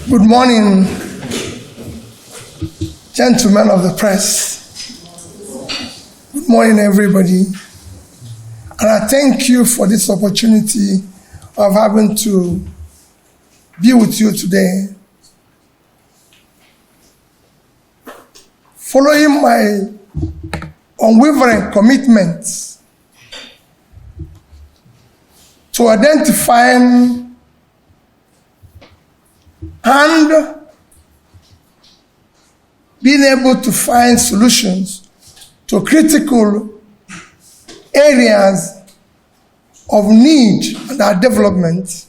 Good morning, gentlemen of the press. Good morning, everybody. And I thank you for this opportunity of having to be with you today. Following my unwavering commitment to identifying and being able to find solutions to critical areas of need and our development,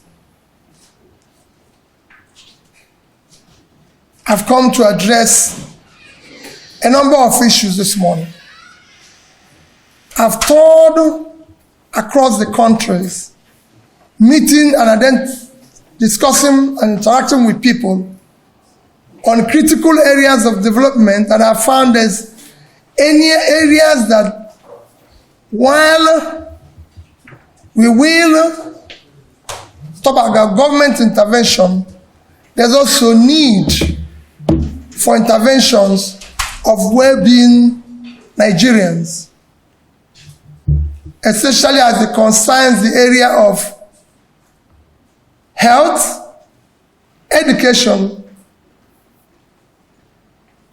I've come to address a number of issues this morning. I've toured across the countries, meeting and discussing and interacting with people on critical areas of development, and I found there's any areas that while we will stop our government intervention, there's also need for interventions of well-being Nigerians, especially as it concerns the area of health, education,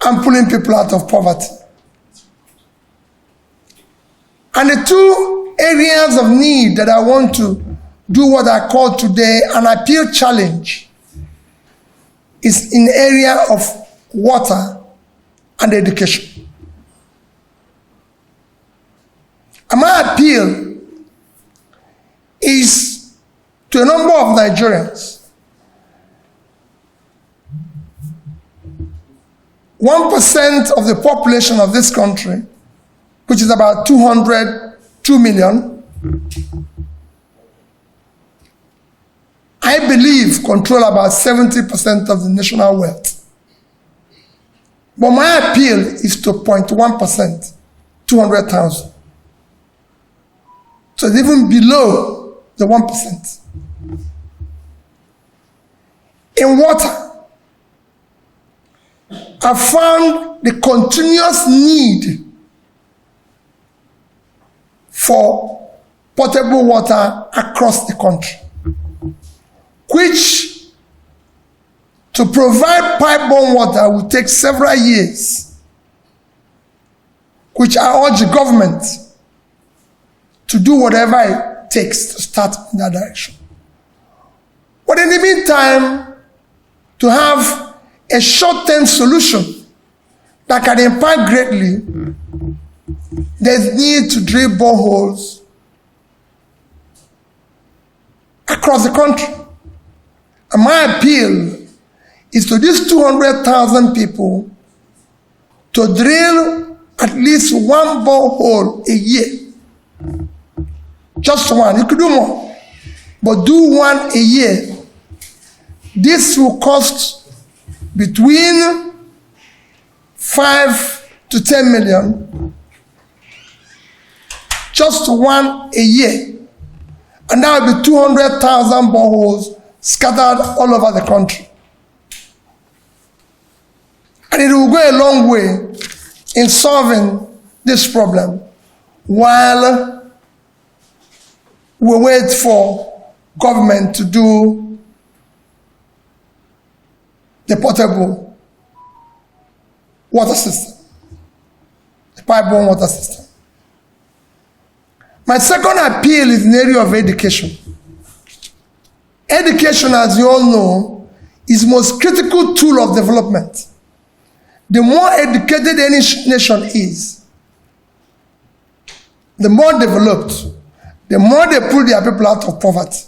and pulling people out of poverty. And the two areas of need that I want to do what I call today an appeal challenge is in the area of water and education. And my appeal is to a number of Nigerians. 1% of the population of this country, which is about 202 million, I believe control about 70% of the national wealth. But my appeal is to 0.1%, 200,000. So it's even below the 1%. In water, I found the continuous need for potable water across the country, which to provide pipe-borne water will take several years, which I urge the government to do whatever it takes to start in that direction. But in the meantime, to have a short-term solution that can impact greatly, there's need to drill boreholes across the country. And my appeal is to these 200,000 people to drill at least one borehole a year. Just one. You could do more, but do one a year. This will cost between 5 to 10 million, just one a year. And that will be 200,000 boreholes scattered all over the country. And it will go a long way in solving this problem while we wait for government to do the potable water system, the pipe-borne water system. My second appeal is in the area of education. Education, as you all know, is the most critical tool of development. The more educated any nation is, the more developed, the more they pull their people out of poverty.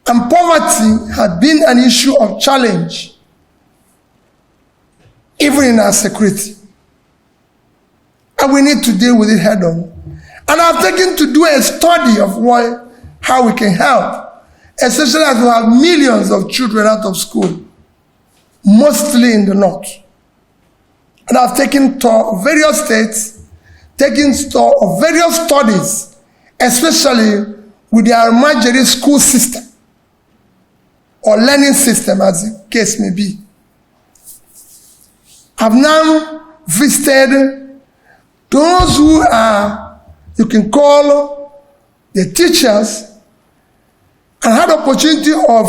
And poverty has been an issue of challenge, even in our security. And we need to deal with it head on. And I've taken to do a study of how we can help, especially as we have millions of children out of school, mostly in the north. And I've taken to various states, taken stock of various studies, especially with the Almajiri school system, or learning system as it case may be. I've now visited those who are, you can call the teachers, and had the opportunity of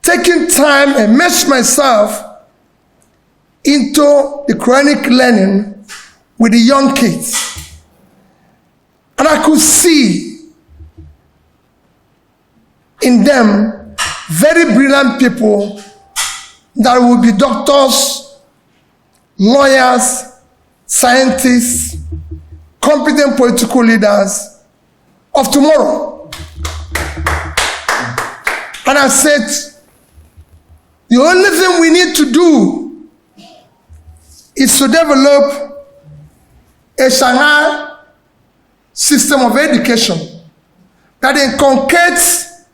taking time and immerse myself into the Quranic learning with the young kids. And I could see in them very brilliant people that will be doctors, lawyers, scientists, competent political leaders of tomorrow. And I said, the only thing we need to do is to develop a Shanghai system of education that inculcates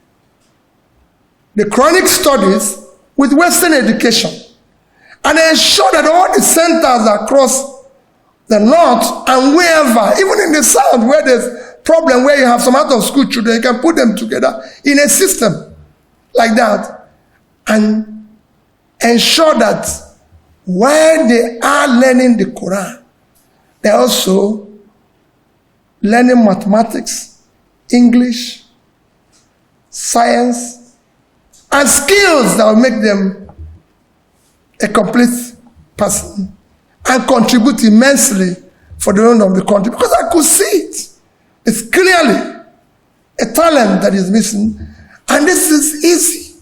the Quranic studies with Western education and ensure that all the centers across the north and wherever, even in the south where there's problem where you have some out of school children, you can put them together in a system like that and ensure that while they are learning the Quran, they're also learning mathematics, English, science, and skills that will make them a complete person and contribute immensely for the own of the country. Because I could see it. It's clearly a talent that is missing, and this is easy.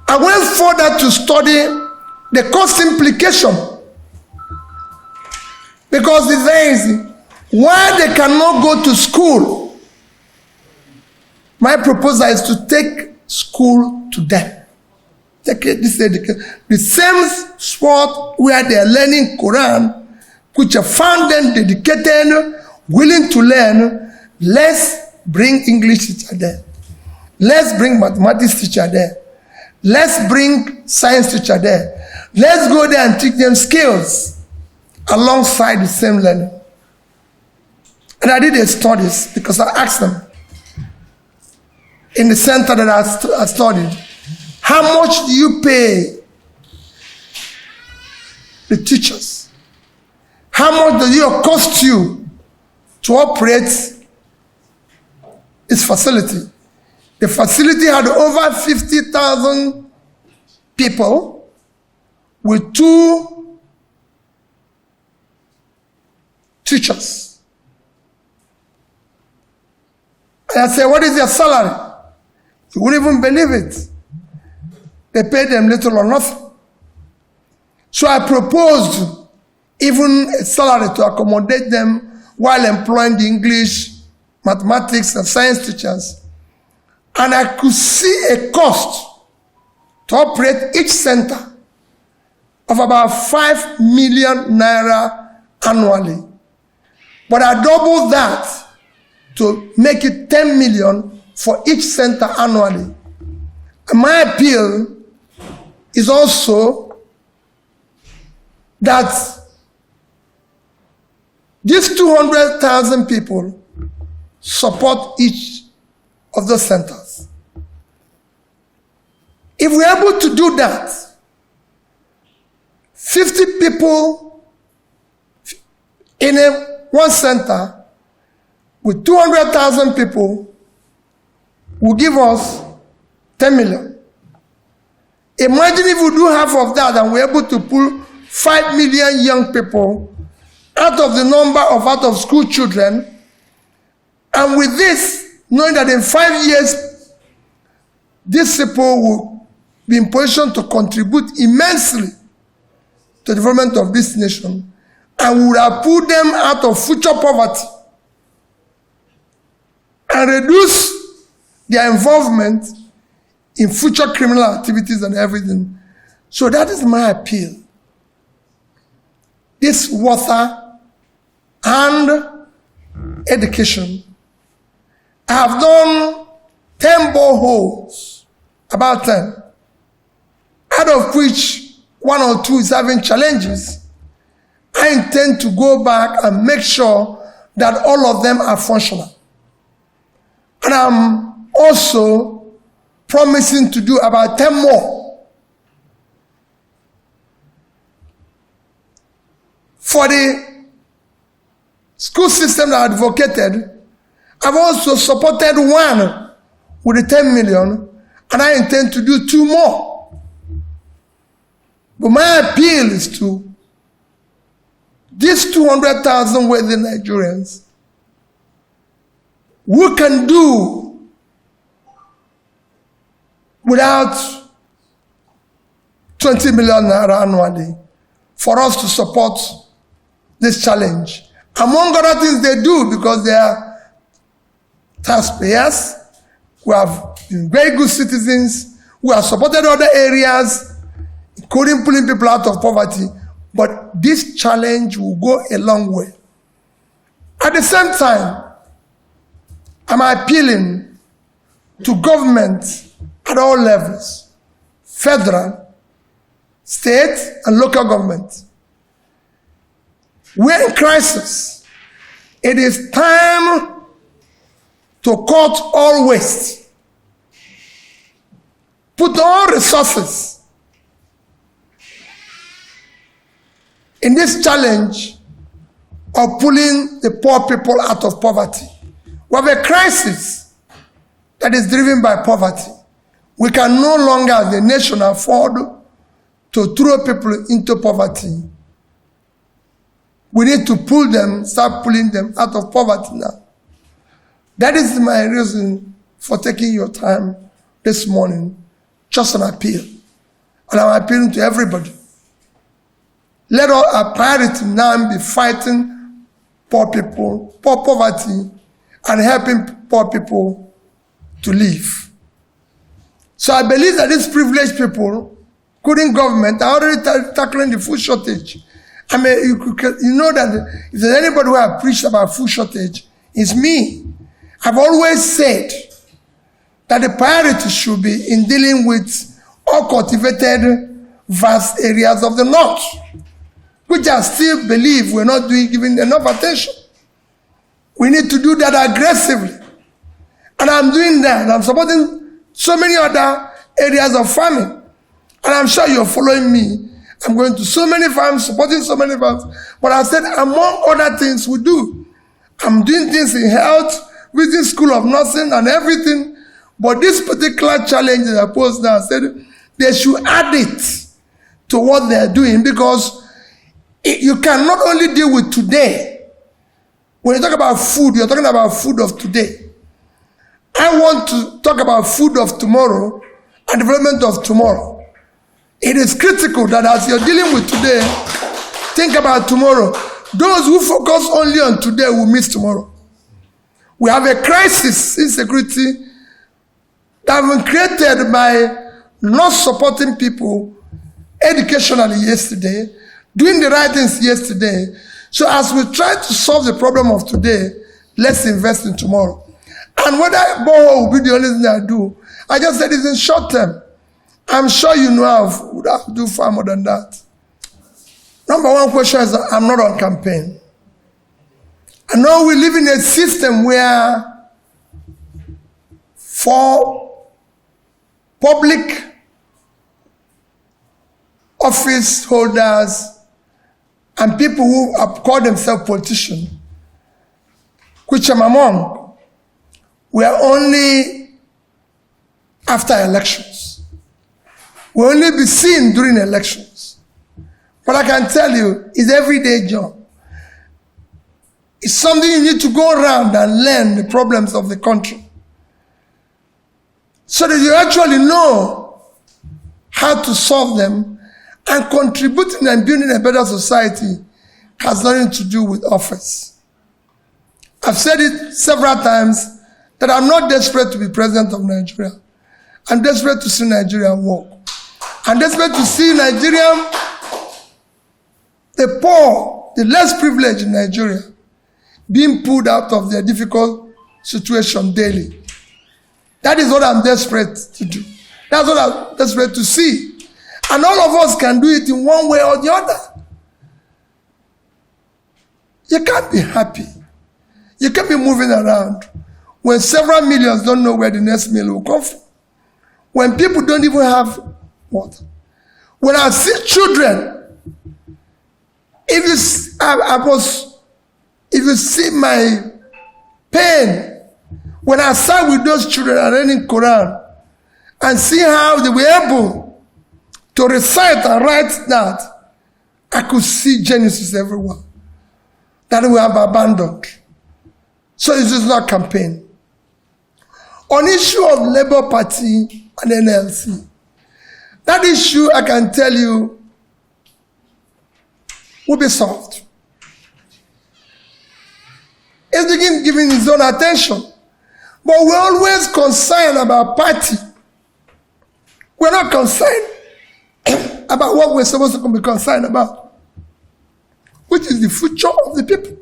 I went further to study the cost implication, because it's very easy. Why they cannot go to school? My proposal is to take school to them. Take this education, the same spot where they are learning Quran, which I found them dedicated, willing to learn. Let's bring English teacher there. Let's bring mathematics teacher there. Let's bring science teacher there. Let's go there and teach them skills alongside the same learning. And I did the studies because I asked them in the center that I studied, how much do you pay the teachers? How much does it cost you to operate this facility? The facility had over 50,000 people with 2 teachers. And I said, what is their salary? You wouldn't even believe it. They paid them little or nothing. So I proposed even a salary to accommodate them while employing the English, mathematics, and science teachers. And I could see a cost to operate each center of about 5 million naira annually. But I doubled that to make it 10 million for each center annually. And my appeal is also that these 200,000 people support each of those centers. If we're able to do that, 50 people in one center with 200,000 people will give us 10 million. Imagine if we do half of that and we're able to pull 5 million young people out of the number of out-of-school children, and with this, knowing that in 5 years, these people will be in position to contribute immensely to the development of this nation, and we will have pulled them out of future poverty and reduce their involvement in future criminal activities and everything. So that is my appeal. This water and education. I have done 10 boreholes, about 10, out of which 1 or 2 is having challenges. I intend to go back and make sure that all of them are functional. And I'm also promising to do about 10 more. For the school system that I advocated, I've also supported one with the 10 million, and I intend to do 2 more. But my appeal is to these 200,000 wealthy Nigerians who can do without 20 million naira annually for us to support this challenge. Among other things they do, because they are taxpayers who have been very good citizens, who have supported other areas, including pulling people out of poverty. But this challenge will go a long way. At the same time, I'm appealing to government at all levels, federal, state, and local government. We're in crisis. It is time to cut all waste. Put all resources in this challenge of pulling the poor people out of poverty. We have a crisis that is driven by poverty. We can no longer, as a nation, afford to throw people into poverty. We need to pull them, start pulling them out of poverty now. That is my reason for taking your time this morning. Just an appeal. And I'm appealing to everybody. Let our priority now be fighting poor people, poverty, and helping poor people to live. So I believe that these privileged people, including government, are already tackling the food shortage. I mean, you know that if there's anybody who has preached about food shortage, it's me. I've always said that the priority should be in dealing with uncultivated vast areas of the north, which I still believe we're not giving enough attention. We need to do that aggressively. And I'm doing that. I'm supporting so many other areas of farming. And I'm sure you're following me. I'm going to so many farms, supporting so many farms. But I said, among other things we do, I'm doing things in health, visiting School of Nursing and everything. But this particular challenge that I posed now, I said they should add it to what they're doing, because you can not only deal with today. When you talk about food, you're talking about food of today. I want to talk about food of tomorrow and development of tomorrow. It is critical that as you're dealing with today, think about tomorrow. Those who focus only on today will miss tomorrow. We have a crisis, insecurity, that has been created by not supporting people educationally yesterday, doing the right things yesterday. So as we try to solve the problem of today, let's invest in tomorrow. And whether borehole will be the only thing I do, I just said it's in short term. I'm sure you know I would have to do far more than that. Number one question is, I'm not on campaign. I know we live in a system where for public office holders and people who call themselves politicians, which I'm among, we are only after elections. We only be seen during elections. But I can tell you, it's everyday job. It's something you need to go around and learn the problems of the country, so that you actually know how to solve them. And contributing and building a better society has nothing to do with office. I've said it several times that I'm not desperate to be president of Nigeria. I'm desperate to see Nigeria work. I'm desperate to see Nigeria, the poor, the less privileged in Nigeria, being pulled out of their difficult situation daily. That is what I'm desperate to do. That's what I'm desperate to see. And all of us can do it in one way or the other. You can't be happy. You can't be moving around when several millions don't know where the next meal will come from. when people don't even have water. When I see children, if you see my pain, when I sat with those children and reading Quran and see how they were able to recite and write that, I could see Genesis everywhere that we have abandoned. So this is not campaign. On issue of Labour Party and NLC, that issue, I can tell you, will be solved. It's begin giving its own attention. But we're always concerned about party. We're not concerned about what we're supposed to be concerned about, which is the future of the people.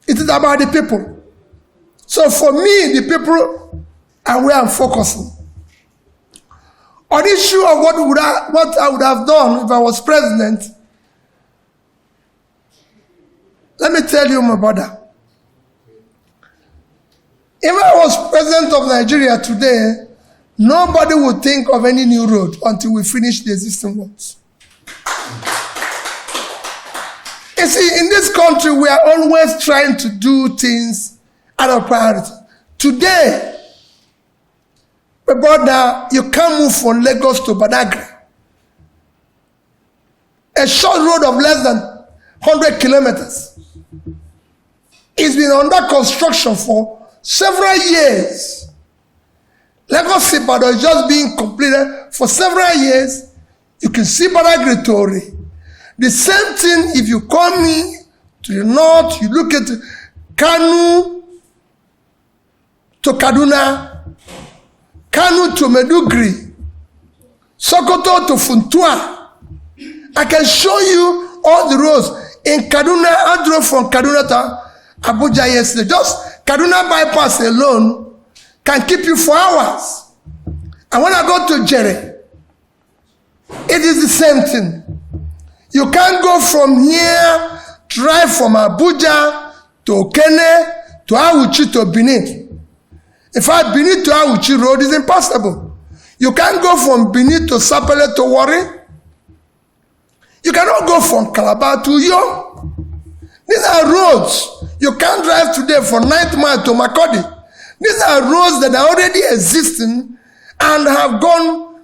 It is about the people. So for me, the people are where I'm focusing. On the issue of what I would have done if I was president, let me tell you, my brother. If I was president of Nigeria today, nobody would think of any new road until we finish the existing ones. You see, in this country, we are always trying to do things out of priority. Today, my brother, you can't move from Lagos to Badagry. A short road of less than 100 kilometers. It's been under construction for several years. Lagos Ibadan is just being completed for several years. You can see Badagry Tori. The same thing if you come in to the north, you look at Kanu to Kaduna, Kanu to Medugri, Sokoto to Funtua. I can show you all the roads. In Kaduna, I drove from Kaduna to Abuja yesterday. Just Kaduna bypass alone can keep you 4 hours. And when I go to Jere, it is the same thing. You can't go from here, drive from Abuja to Okene to Awuchi to Benin. In fact, Benin to Awuchi road is impossible. You can't go from Benin to Sapele to Warri. You cannot go from Calabar to Uyo. These are roads. You can't drive today from 9th Mile to Makurdi. These are roads that are already existing and have gone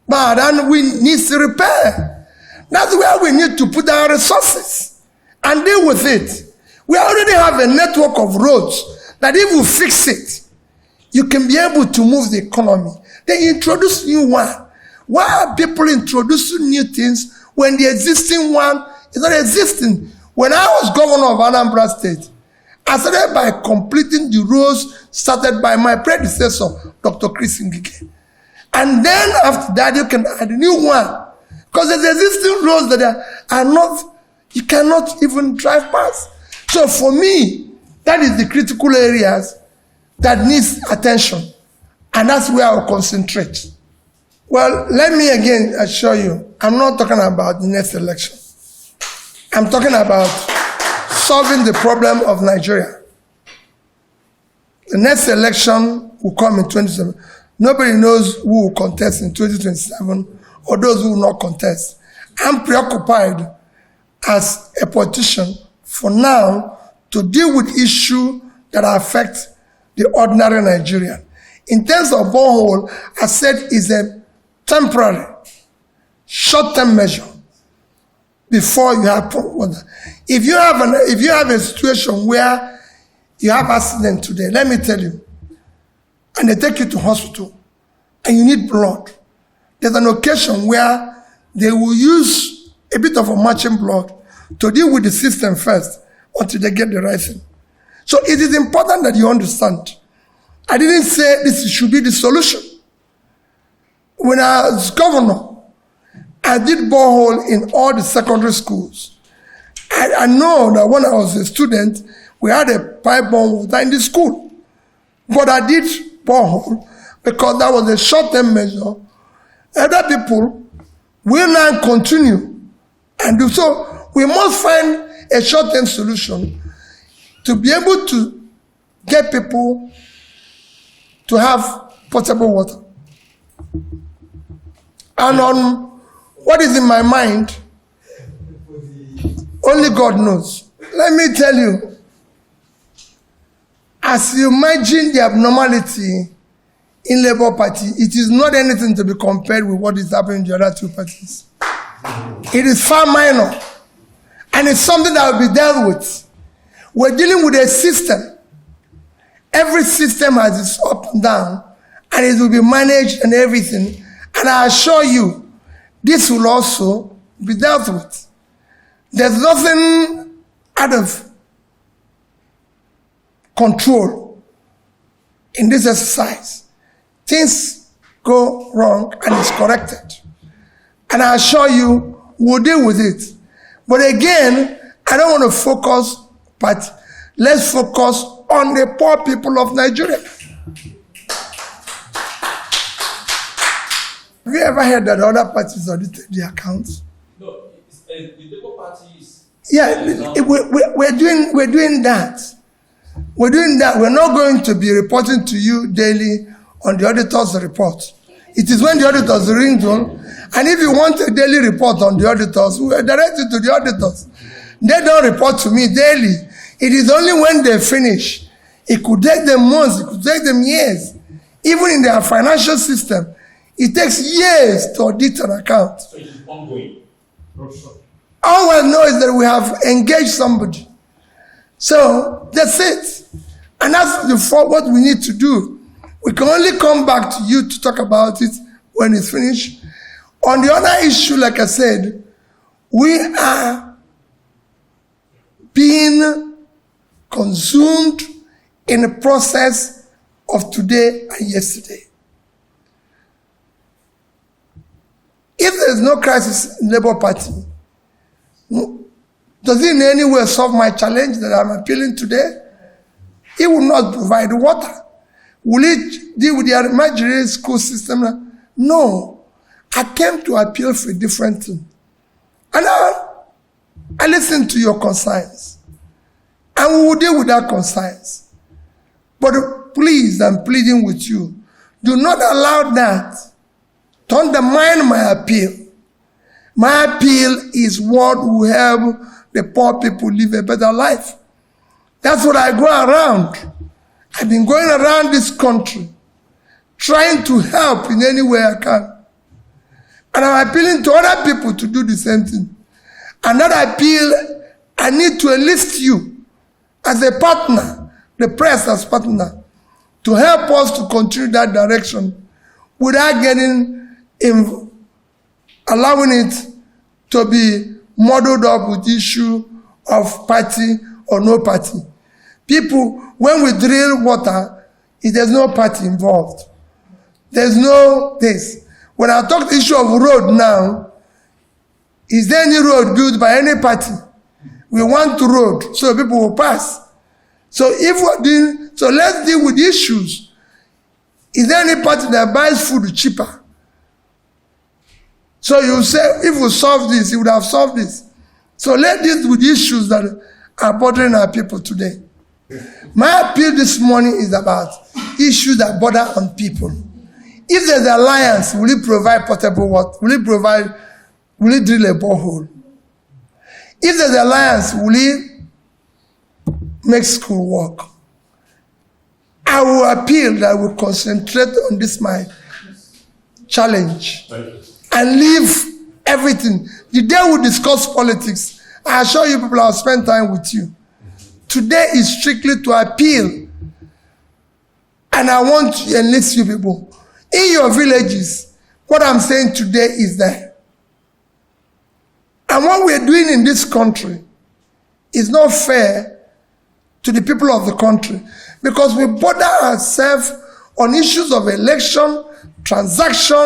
bad and we need to repair. That's where we need to put our resources and deal with it. We already have a network of roads that if we fix it, you can be able to move the economy. They introduce new one. Why are people introducing new things when the existing one is not existing? When I was governor of Anambra State, I started by completing the roads started by my predecessor, Dr. Chris Ngige. And then after that, you can add a new one. Because there's existing roads that are not, you cannot even drive past. So for me, that is the critical areas that needs attention. And that's where I'll concentrate. Well, let me again assure you, I'm not talking about the next election. I'm talking about solving the problem of Nigeria. The next election will come in 2027. Nobody knows who will contest in 2027 or those who will not contest. I'm preoccupied as a politician for now to deal with issues that affect the ordinary Nigerian. In terms of borehole, I said is a temporary, short-term measure before you have problem. If you have a situation where you have accident today, let me tell you, and they take you to hospital, and you need blood, there's an occasion where they will use a bit of a matching blood to deal with the system first until they get the right thing. So it is important that you understand. I didn't say this should be the solution. When I was governor, I did borehole in all the secondary schools. I know that when I was a student, we had a pipe-borne water in the school. But I did borehole because that was a short-term measure. Other people will now continue and do so. We must find a short-term solution to be able to get people to have potable water. And on what is in my mind, only God knows. Let me tell you, as you imagine the abnormality in Labour Party, it is not anything to be compared with what is happening in the other two parties. It is far minor, and it's something that will be dealt with. We're dealing with a system. Every system has its up and down, and it will be managed and everything. And I assure you, this will also be dealt with. There's nothing out of control in this exercise. Things go wrong and it's corrected. And I assure you, we'll deal with it. But again, I don't want to focus, but let's focus on the poor people of Nigeria. Have you ever heard that other parties audited their accounts? No, the Labour Party is... Yeah, we're doing that. We're doing that. We're not going to be reporting to you daily on the auditor's report. It is when the auditors ring on, and if you want a daily report on the auditors, we direct it to the auditors. They don't report to me daily. It is only when they finish. It could take them months, it could take them years. Even in their financial system, it takes years to audit an account. So it is ongoing. All I know is that we have engaged somebody. So that's it. And that's what we need to do. We can only come back to you to talk about it when it's finished. On the other issue, like I said, we are being consumed in the process of today and yesterday. If there is no crisis in the Labour Party, does it in any way solve my challenge that I'm appealing today? It will not provide water. Will it deal with the Nigerian school system? No. I came to appeal for a different thing. And I listened to your concerns. And we will deal with that concerns. But please, I'm pleading with you, do not allow that to undermine my appeal. My appeal is what will help the poor people live a better life. That's what I go around. I've been going around this country trying to help in any way I can. And I'm appealing to other people to do the same thing. And that appeal, I need to enlist you as a partner, the press as partner, to help us to continue that direction without allowing it to be muddled up with the issue of party or no party. People, when we drill water, there's no party involved. There's no this. When I talk the issue of road now, is there any road built by any party? We want to road so people will pass. So let's deal with issues. Is there any party that buys food cheaper? So you say, if we solve this, it would have solved this. So let's deal with issues that are bothering our people today. My appeal this morning is about issues that bother on people. If there's an alliance, will it provide potable water? Will it drill a borehole? If there's an alliance, will it make school work? I will appeal that we concentrate on this my challenge and leave everything. The day we discuss politics, I assure you people I'll spend time with you. Today is strictly to appeal. And I want to enlist you people. In your villages, what I'm saying today is that. And what we're doing in this country is not fair to the people of the country, because we bother ourselves on issues of election, transaction,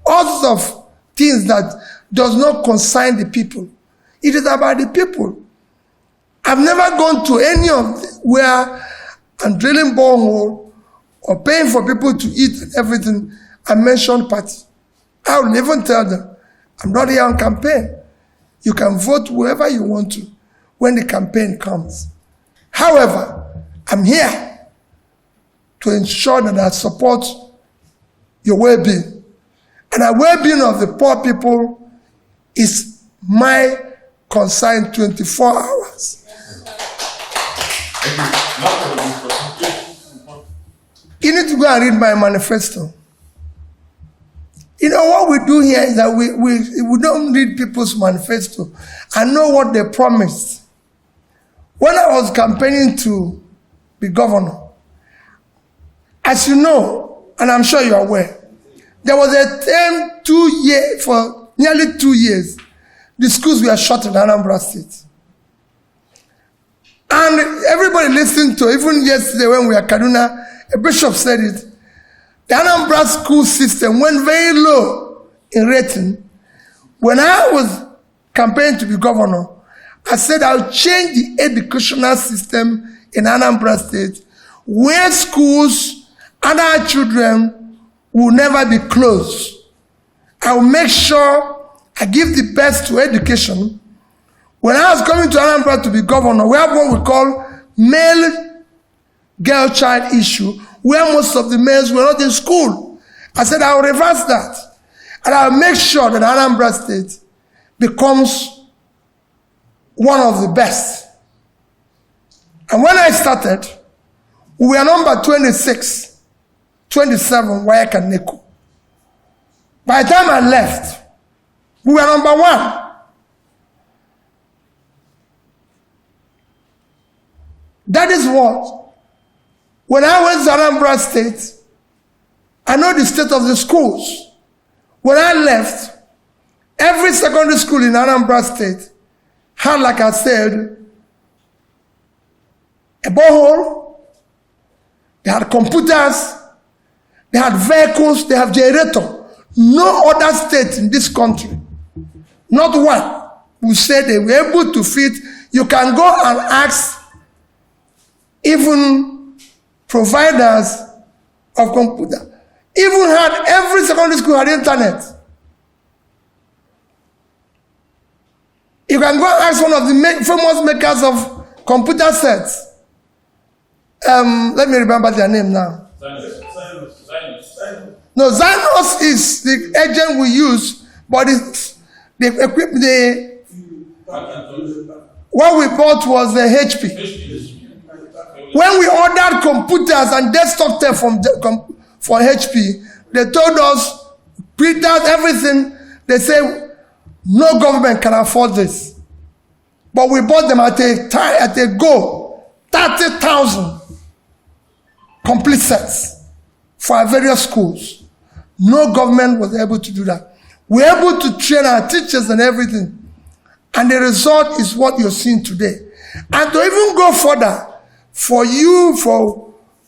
all sorts of things that does not concern the people. It is about the people. I've never gone to any of where I'm drilling borehole or paying for people to eat and everything and mention party. I will even tell them, I'm not here on campaign. You can vote whoever you want to when the campaign comes. However, I'm here to ensure that I support your well-being. And the well-being of the poor people is my concern 24 hours. You need to go and read my manifesto. You know, what we do here is that we don't read people's manifesto and know what they promised. When I was campaigning to be governor, as you know, and I'm sure you're aware, there was a term for nearly 2 years, the schools were shut in Anambra State. And everybody listened to, even yesterday when we were at Kaduna, a bishop said it, the Anambra school system went very low in rating. When I was campaigning to be governor, I said I'll change the educational system in Anambra State where schools and our children will never be closed. I will make sure I give the best to education. When I was coming to Anambra to be governor, we have what we call male-girl-child issue, where most of the males were not in school. I said I will reverse that. And I will make sure that Anambra State becomes one of the best. And when I started, we were number 26, 27, Wayaka and Neko. By the time I left, we were number 1. That is what. When I went to Anambra State, I know the state of the schools. When I left, every secondary school in Anambra State had, like I said, a borehole, they had computers, they had vehicles, they have generator. No other state in this country, not one, will say they were able to fit. You can go and ask even providers of computer. Even had every secondary school had internet. You can go and ask one of the famous makers of computer sets. Let me remember their name now. No, Xynos is the agent we use, but it's what we bought was the HP. When we ordered computers and desktop tech from HP, they told us, printers, everything. They say no government can afford this. But we bought them at a go, 30,000 complete sets for our various schools. No government was able to do that. We were able to train our teachers and everything. And the result is what you're seeing today. And to even go further,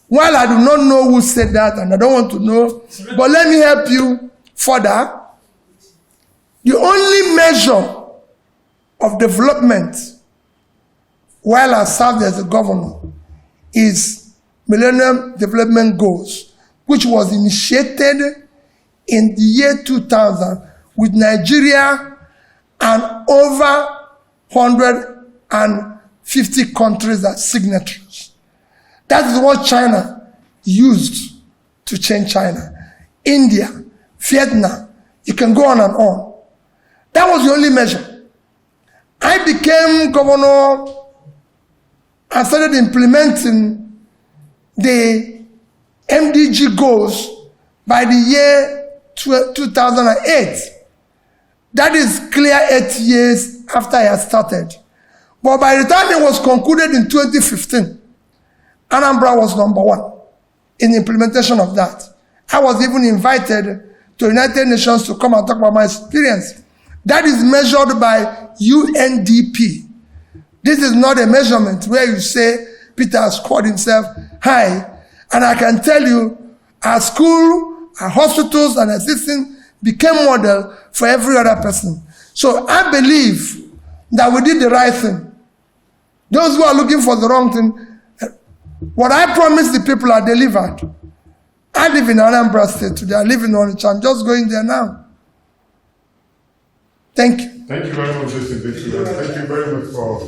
while I do not know who said that and I don't want to know, but let me help you further. The only measure of development while I served as a governor is Millennium Development Goals, which was initiated in the year 2000 with Nigeria and over 150 countries as signatories. That is what China used to change China. India, Vietnam, you can go on and on. That was the only measure. I became governor and started implementing the MDG goals by the year 2008. That is clear 8 years after I had started. But by the time it was concluded in 2015, Anambra was number 1 in the implementation of that. I was even invited to the United Nations to come and talk about my experience. That is measured by UNDP. This is not a measurement where you say Peter has scored himself high. And I can tell you, our school, our hospitals, and assistants became model for every other person. So I believe that we did the right thing. Those who are looking for the wrong thing, what I promised the people I delivered. I live in Anambra State today. I live in Onitsha. I'm just going there now. Thank you. Thank you very much, Mr. Victor. Thank you very much for...